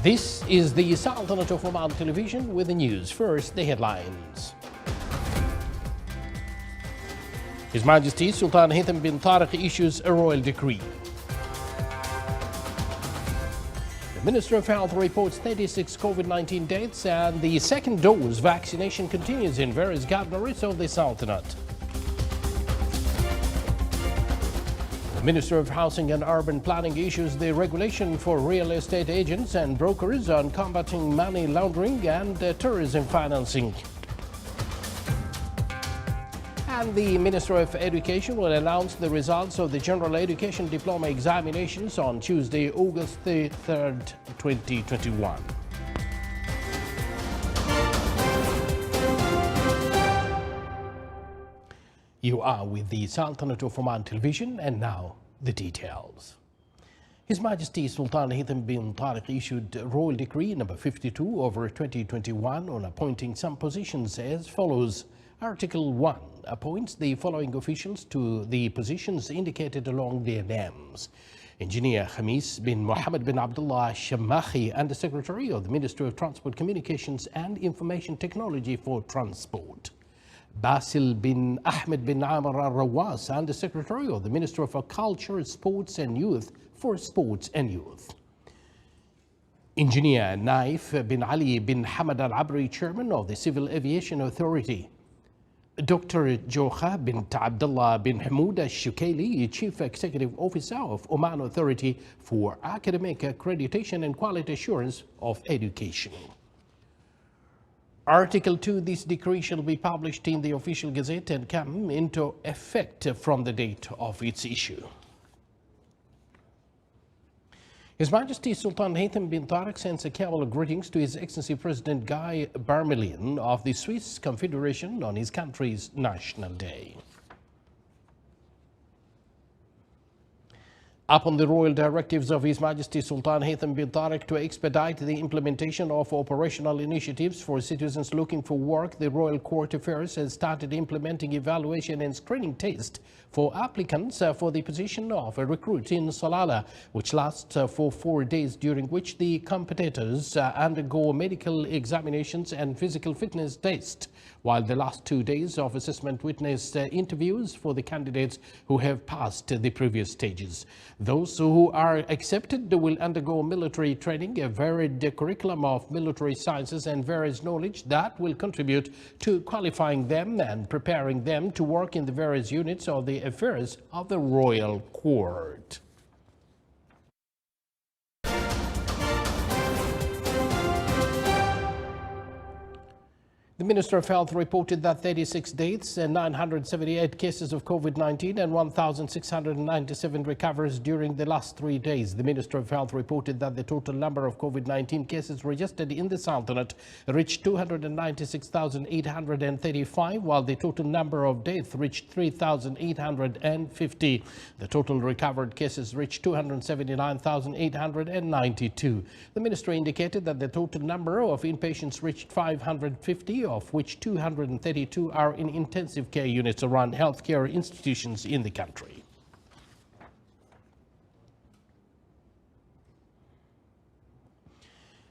This is the Sultanate of Oman television with the news. First, the headlines. His Majesty Sultan Haitham bin Tariq issues a royal decree. The Minister of Health reports 36 COVID-19 deaths, and the second dose vaccination continues in various governorates of the Sultanate. The Minister of Housing and Urban Planning issues the regulation for real estate agents and brokers on combating money laundering and tourism financing. And the Minister of Education will announce the results of the General Education Diploma examinations on Tuesday, August 3rd, 2021. You are with the Sultanate of Oman television, and now the details. His Majesty Sultan Haitham bin Tariq issued Royal Decree number 52 over 2021 on appointing some positions as follows. Article 1 appoints the following officials to the positions indicated along their names. Engineer Khamis bin Mohammed bin Abdullah Shamakhi, Under Secretary of the Ministry of Transport, Communications and Information Technology for Transport. Basil bin Ahmed bin Amr al-Rawas, Under Secretary of the Ministry of Culture, Sports and Youth for Sports and Youth. Engineer Naif bin Ali bin Hamad al-Abri, Chairman of the Civil Aviation Authority. Dr. Jocha bin Abdullah bin Hamoud al-Shukaili, Chief Executive Officer of Oman Authority for Academic Accreditation and Quality Assurance of Education. Article 2, this decree shall be published in the official gazette and come into effect from the date of its issue. His Majesty Sultan Haitham bin Tariq sends a careful greetings to His Excellency President Guy Parmelin of the Swiss Confederation on his country's National Day. Upon the royal directives of His Majesty Sultan Haitham bin Tariq to expedite the implementation of operational initiatives for citizens looking for work, the Royal Court Affairs has started implementing evaluation and screening tests for applicants for the position of a recruit in Salalah, which lasts for 4 days, during which the competitors undergo medical examinations and physical fitness tests, while the last 2 days of assessment witnessed interviews for the candidates who have passed the previous stages. Those who are accepted will undergo military training, a varied curriculum of military sciences and various knowledge that will contribute to qualifying them and preparing them to work in the various units of the affairs of the Royal Court. The Minister of Health reported that 36 deaths and 978 cases of COVID-19 and 1,697 recoveries during the last 3 days. The Minister of Health reported that the total number of COVID-19 cases registered in the Sultanate reached 296,835, while the total number of deaths reached 3,850. The total recovered cases reached 279,892. The Ministry indicated that the total number of inpatients reached 550, of which 232 are in intensive care units around healthcare institutions in the country.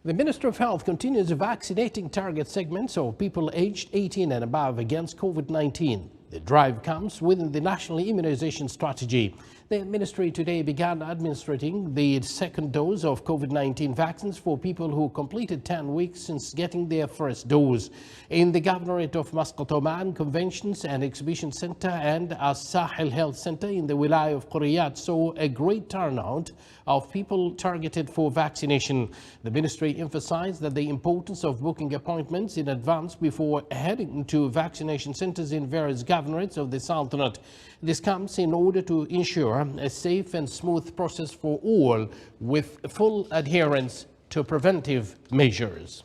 The Minister of Health continues vaccinating target segments of people aged 18 and above against COVID-19. The drive comes within the National Immunization Strategy. The ministry today began administering the second dose of COVID-19 vaccines for people who completed 10 weeks since getting their first dose. In the Governorate of Muscat, Oman, Conventions and Exhibition Center and As-Sahel Health Center in the Wilaya of Quriyat saw a great turnout of people targeted for vaccination. The ministry emphasized that the importance of booking appointments in advance before heading to vaccination centers in various governorates of the Sultanate. This comes in order to ensure a safe and smooth process for all, with full adherence to preventive measures.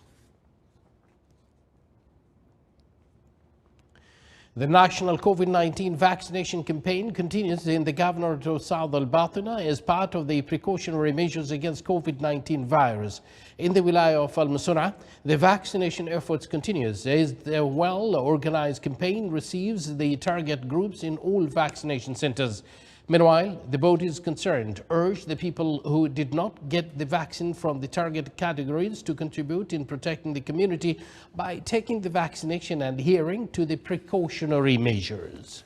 The national COVID-19 vaccination campaign continues in the Governorate of South Al-Batina as part of the precautionary measures against COVID-19 virus. In the Wilaya of Al-Masuna, the vaccination efforts continues as the well-organized campaign receives the target groups in all vaccination centers. Meanwhile, the bodies concerned urged the people who did not get the vaccine from the target categories to contribute in protecting the community by taking the vaccination and adhering to the precautionary measures.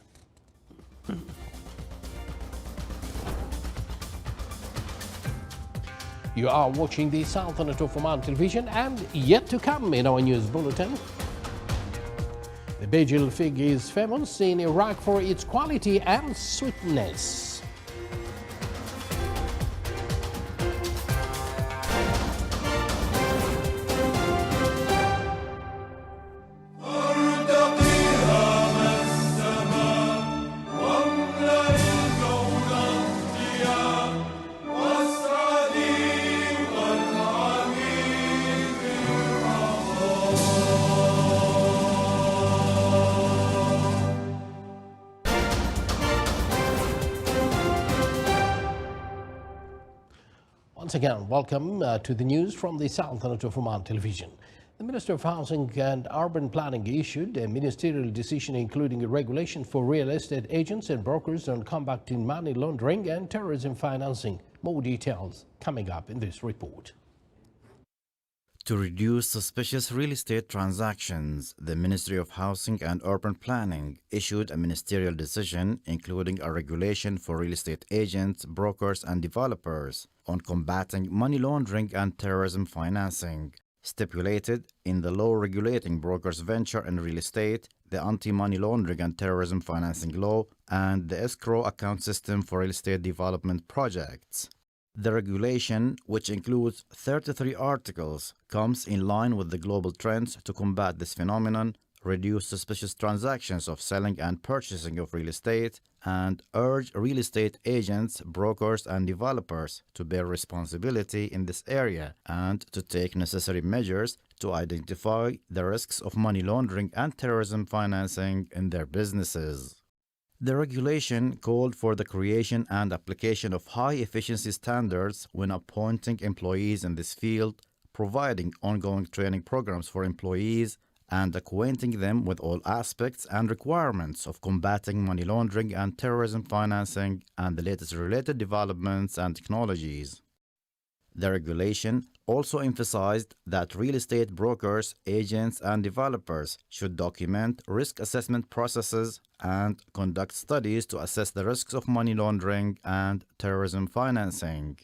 You are watching the Sultanate of Oman television, and yet to come in our news bulletin. The Bajil fig is famous in Iraq for its quality and sweetness. Once again, welcome to the news from the Sultanate of Oman television. The Minister of Housing and Urban Planning issued a ministerial decision including a regulation for real estate agents and brokers on combating money laundering and terrorism financing. More details coming up in this report. To reduce suspicious real estate transactions, the Ministry of Housing and Urban Planning issued a ministerial decision including a regulation for real estate agents, brokers and developers on combating money laundering and terrorism financing. Stipulated in the law regulating brokers' venture in real estate, the Anti-Money Laundering and Terrorism Financing Law, and the escrow account system for real estate development projects. The regulation, which includes 33 articles, comes in line with the global trends to combat this phenomenon, reduce suspicious transactions of selling and purchasing of real estate, and urge real estate agents, brokers, and developers to bear responsibility in this area and to take necessary measures to identify the risks of money laundering and terrorism financing in their businesses. The regulation called for the creation and application of high-efficiency standards when appointing employees in this field, providing ongoing training programs for employees, and acquainting them with all aspects and requirements of combating money laundering and terrorism financing and the latest related developments and technologies. The regulation also emphasized that real estate brokers, agents, and developers should document risk assessment processes and conduct studies to assess the risks of money laundering and terrorism financing.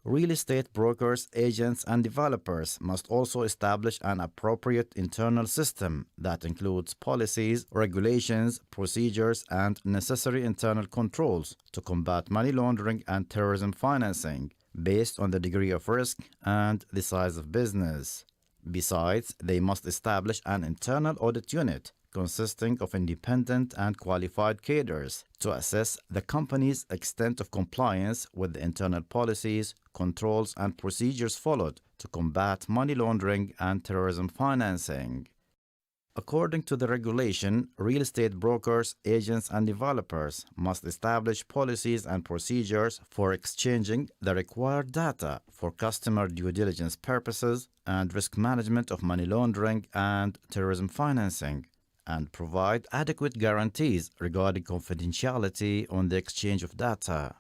Real estate brokers, agents, and developers must also establish an appropriate internal system that includes policies, regulations, procedures, and necessary internal controls to combat money laundering and terrorism financing based on the degree of risk and the size of business. Besides, they must establish an internal audit unit consisting of independent and qualified cadres to assess the company's extent of compliance with the internal policies, controls, and procedures followed to combat money laundering and terrorism financing. According to the regulation, real estate brokers, agents, and developers must establish policies and procedures for exchanging the required data for customer due diligence purposes and risk management of money laundering and terrorism financing, and provide adequate guarantees regarding confidentiality on the exchange of data.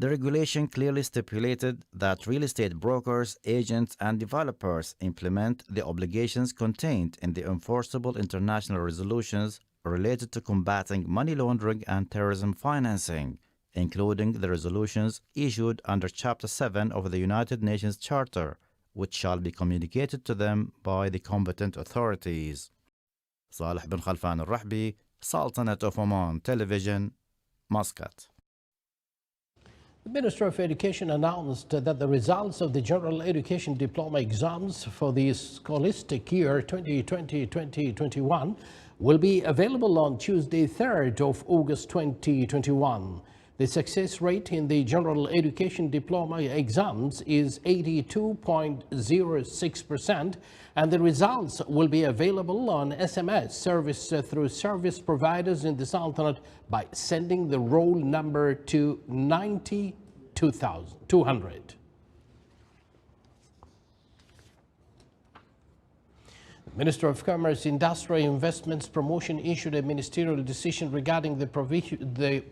The regulation clearly stipulated that real estate brokers, agents, and developers implement the obligations contained in the enforceable international resolutions related to combating money laundering and terrorism financing, including the resolutions issued under Chapter 7 of the United Nations Charter, which shall be communicated to them by the competent authorities. Salih bin Khalfan al-Rahbi, Sultanate of Oman Television, Muscat. The Minister of Education announced that the results of the General Education Diploma exams for the scholastic year 2020-2021 will be available on Tuesday, 3rd of August 2021. The success rate in the General Education Diploma exams is 82.06%, and the results will be available on SMS service through service providers in the Sultanate by sending the roll number to 9200. Minister of Commerce, Industry, Investments, Promotion issued a ministerial decision regarding the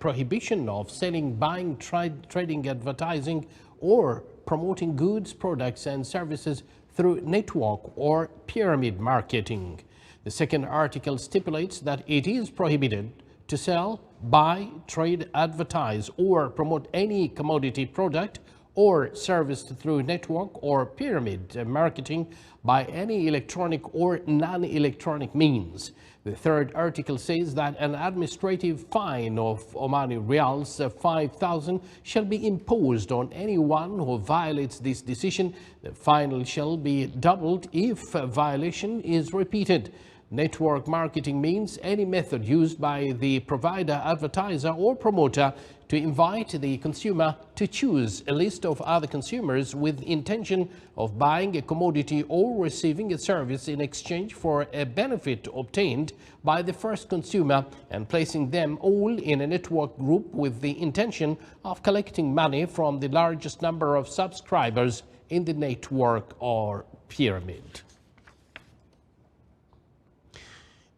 prohibition of selling, buying, trading, advertising, or promoting goods, products, and services through network or pyramid marketing. The second article stipulates that it is prohibited to sell, buy, trade, advertise, or promote any commodity product or service through network or pyramid marketing by any electronic or non-electronic means. The third article says that an administrative fine of Omani Rials 5,000 shall be imposed on anyone who violates this decision. The fine shall be doubled if a violation is repeated. Network marketing means any method used by the provider, advertiser, or promoter to invite the consumer to choose a list of other consumers with intention of buying a commodity or receiving a service in exchange for a benefit obtained by the first consumer, and placing them all in a network group with the intention of collecting money from the largest number of subscribers in the network or pyramid.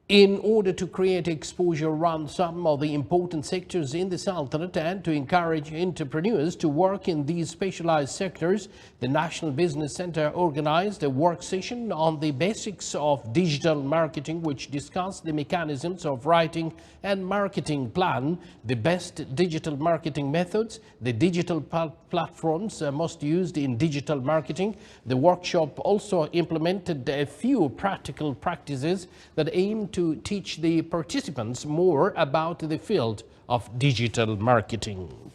In order to create exposure around some of the important sectors in the Sultanate and to encourage entrepreneurs to work in these specialized sectors, the National Business Center organized a work session on the basics of digital marketing, which discussed the mechanisms of writing and marketing plan, the best digital marketing methods, the digital platforms most used in digital marketing. The workshop also implemented a few practical practices that aim to teach the participants more about the field of digital marketing.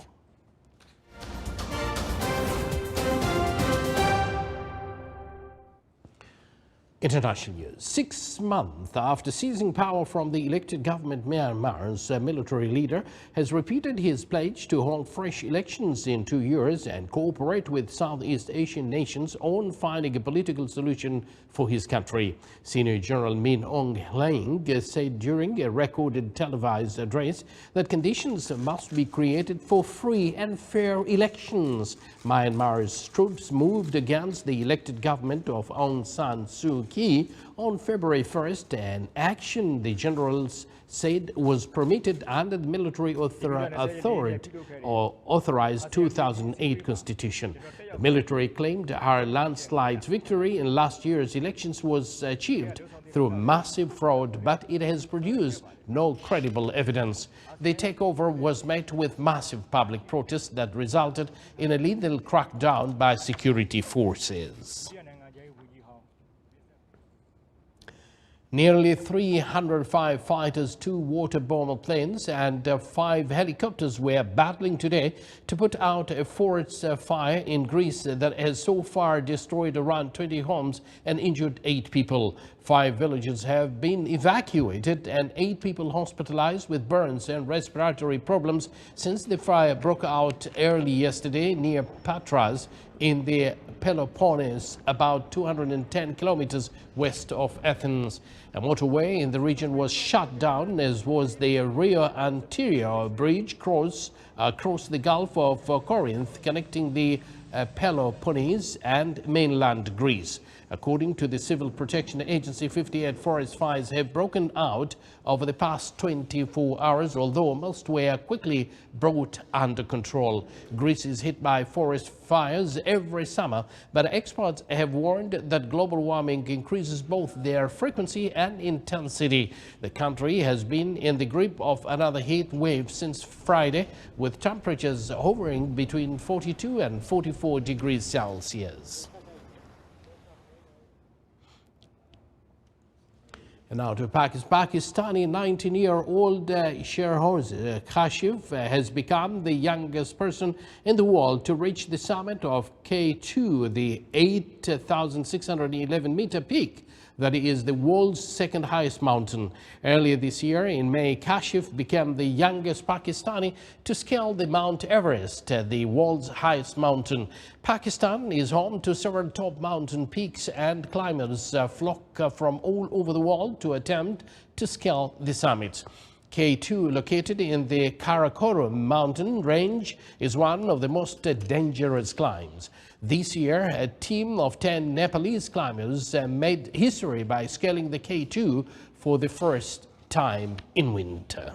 International news. 6 months after seizing power from the elected government, Myanmar's military leader has repeated his pledge to hold fresh elections in 2 years and cooperate with Southeast Asian nations on finding a political solution for his country. Senior General Min Aung Hlaing said during a recorded televised address that conditions must be created for free and fair elections. Myanmar's troops moved against the elected government of Aung San Suu Kyi on February 1st, an action the generals said was permitted under the military authorized 2008 constitution. The military claimed our landslide victory in last year's elections was achieved through massive fraud, but it has produced no credible evidence. The takeover was met with massive public protests that resulted in a lethal crackdown by security forces. Nearly 300 firefighters, 2 water bomber planes and 5 helicopters were battling today to put out a forest fire in Greece that has so far destroyed around 20 homes and injured 8 people. 5 villages have been evacuated and 8 people hospitalized with burns and respiratory problems since the fire broke out early yesterday near Patras in the Peloponnese, about 210 kilometers west of Athens. A motorway in the region was shut down, as was the Rio Anterior bridge across the Gulf of Corinth, connecting the Peloponnese and mainland Greece. According to the Civil Protection Agency, 58 forest fires have broken out over the past 24 hours, although most were quickly brought under control. Greece is hit by forest fires every summer, but experts have warned that global warming increases both their frequency and intensity. The country has been in the grip of another heat wave since Friday, with temperatures hovering between 42 and 44 degrees Celsius. And now to Pakistani 19-year-old Sherzod Kashif has become the youngest person in the world to reach the summit of K2, the 8,611-meter peak that is the world's second highest mountain. Earlier this year, in May, Kashif became the youngest Pakistani to scale the Mount Everest, the world's highest mountain. Pakistan is home to several top mountain peaks, and climbers flock from all over the world to attempt to scale the summit. K2, located in the Karakoram mountain range, is one of the most dangerous climbs. This year, a team of 10 Nepalese climbers made history by scaling the K2 for the first time in winter.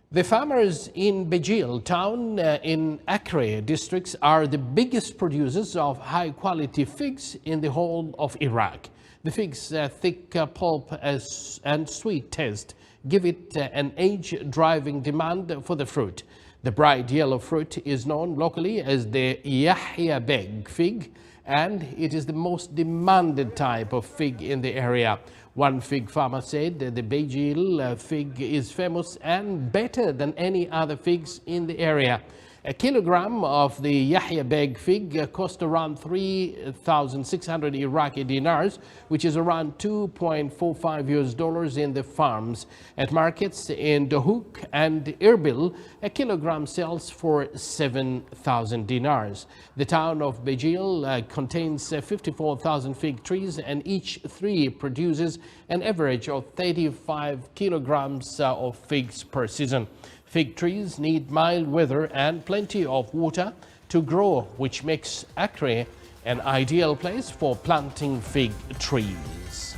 The farmers in Bejil town in Acre districts are the biggest producers of high-quality figs in the whole of Iraq. The fig's thick pulp and sweet taste give it an age-driving demand for the fruit. The bright yellow fruit is known locally as the Yahya Beg fig, and it is the most demanded type of fig in the area. One fig farmer said that the Bejil fig is famous and better than any other figs in the area. A kilogram of the Yahya Beg fig cost around 3,600 Iraqi dinars, which is around $2.45 in the farms. At markets in Dohuk and Erbil, a kilogram sells for 7,000 dinars. The town of Bejil contains 54,000 fig trees, and each tree produces an average of 35 kilograms of figs per season. Fig trees need mild weather and plenty of water to grow, which makes Acre an ideal place for planting fig trees.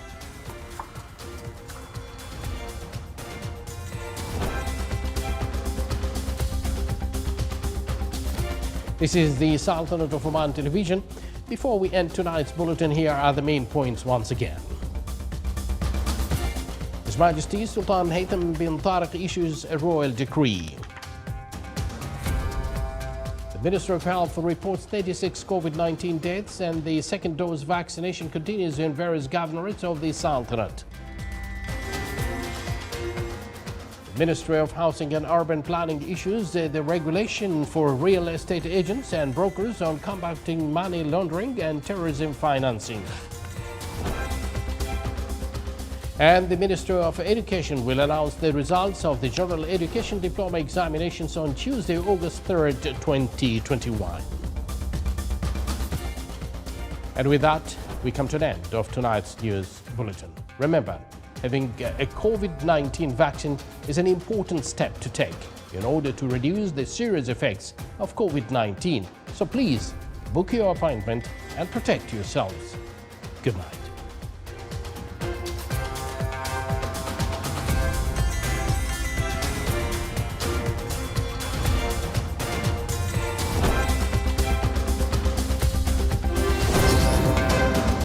This is the Sultanate of Oman television. Before we end tonight's bulletin, here are the main points once again. His Majesty Sultan Haytham bin Tariq issues a royal decree. The Minister of Health reports 36 COVID-19 deaths, and the second dose vaccination continues in various governorates of the Sultanate. The Ministry of Housing and Urban Planning issues the regulation for real estate agents and brokers on combating money laundering and terrorism financing. And the Minister of Education will announce the results of the General Education Diploma examinations on Tuesday, August 3rd, 2021. And with that, we come to an end of tonight's news bulletin. Remember, having a COVID-19 vaccine is an important step to take in order to reduce the serious effects of COVID-19. So please, book your appointment and protect yourselves. Good night.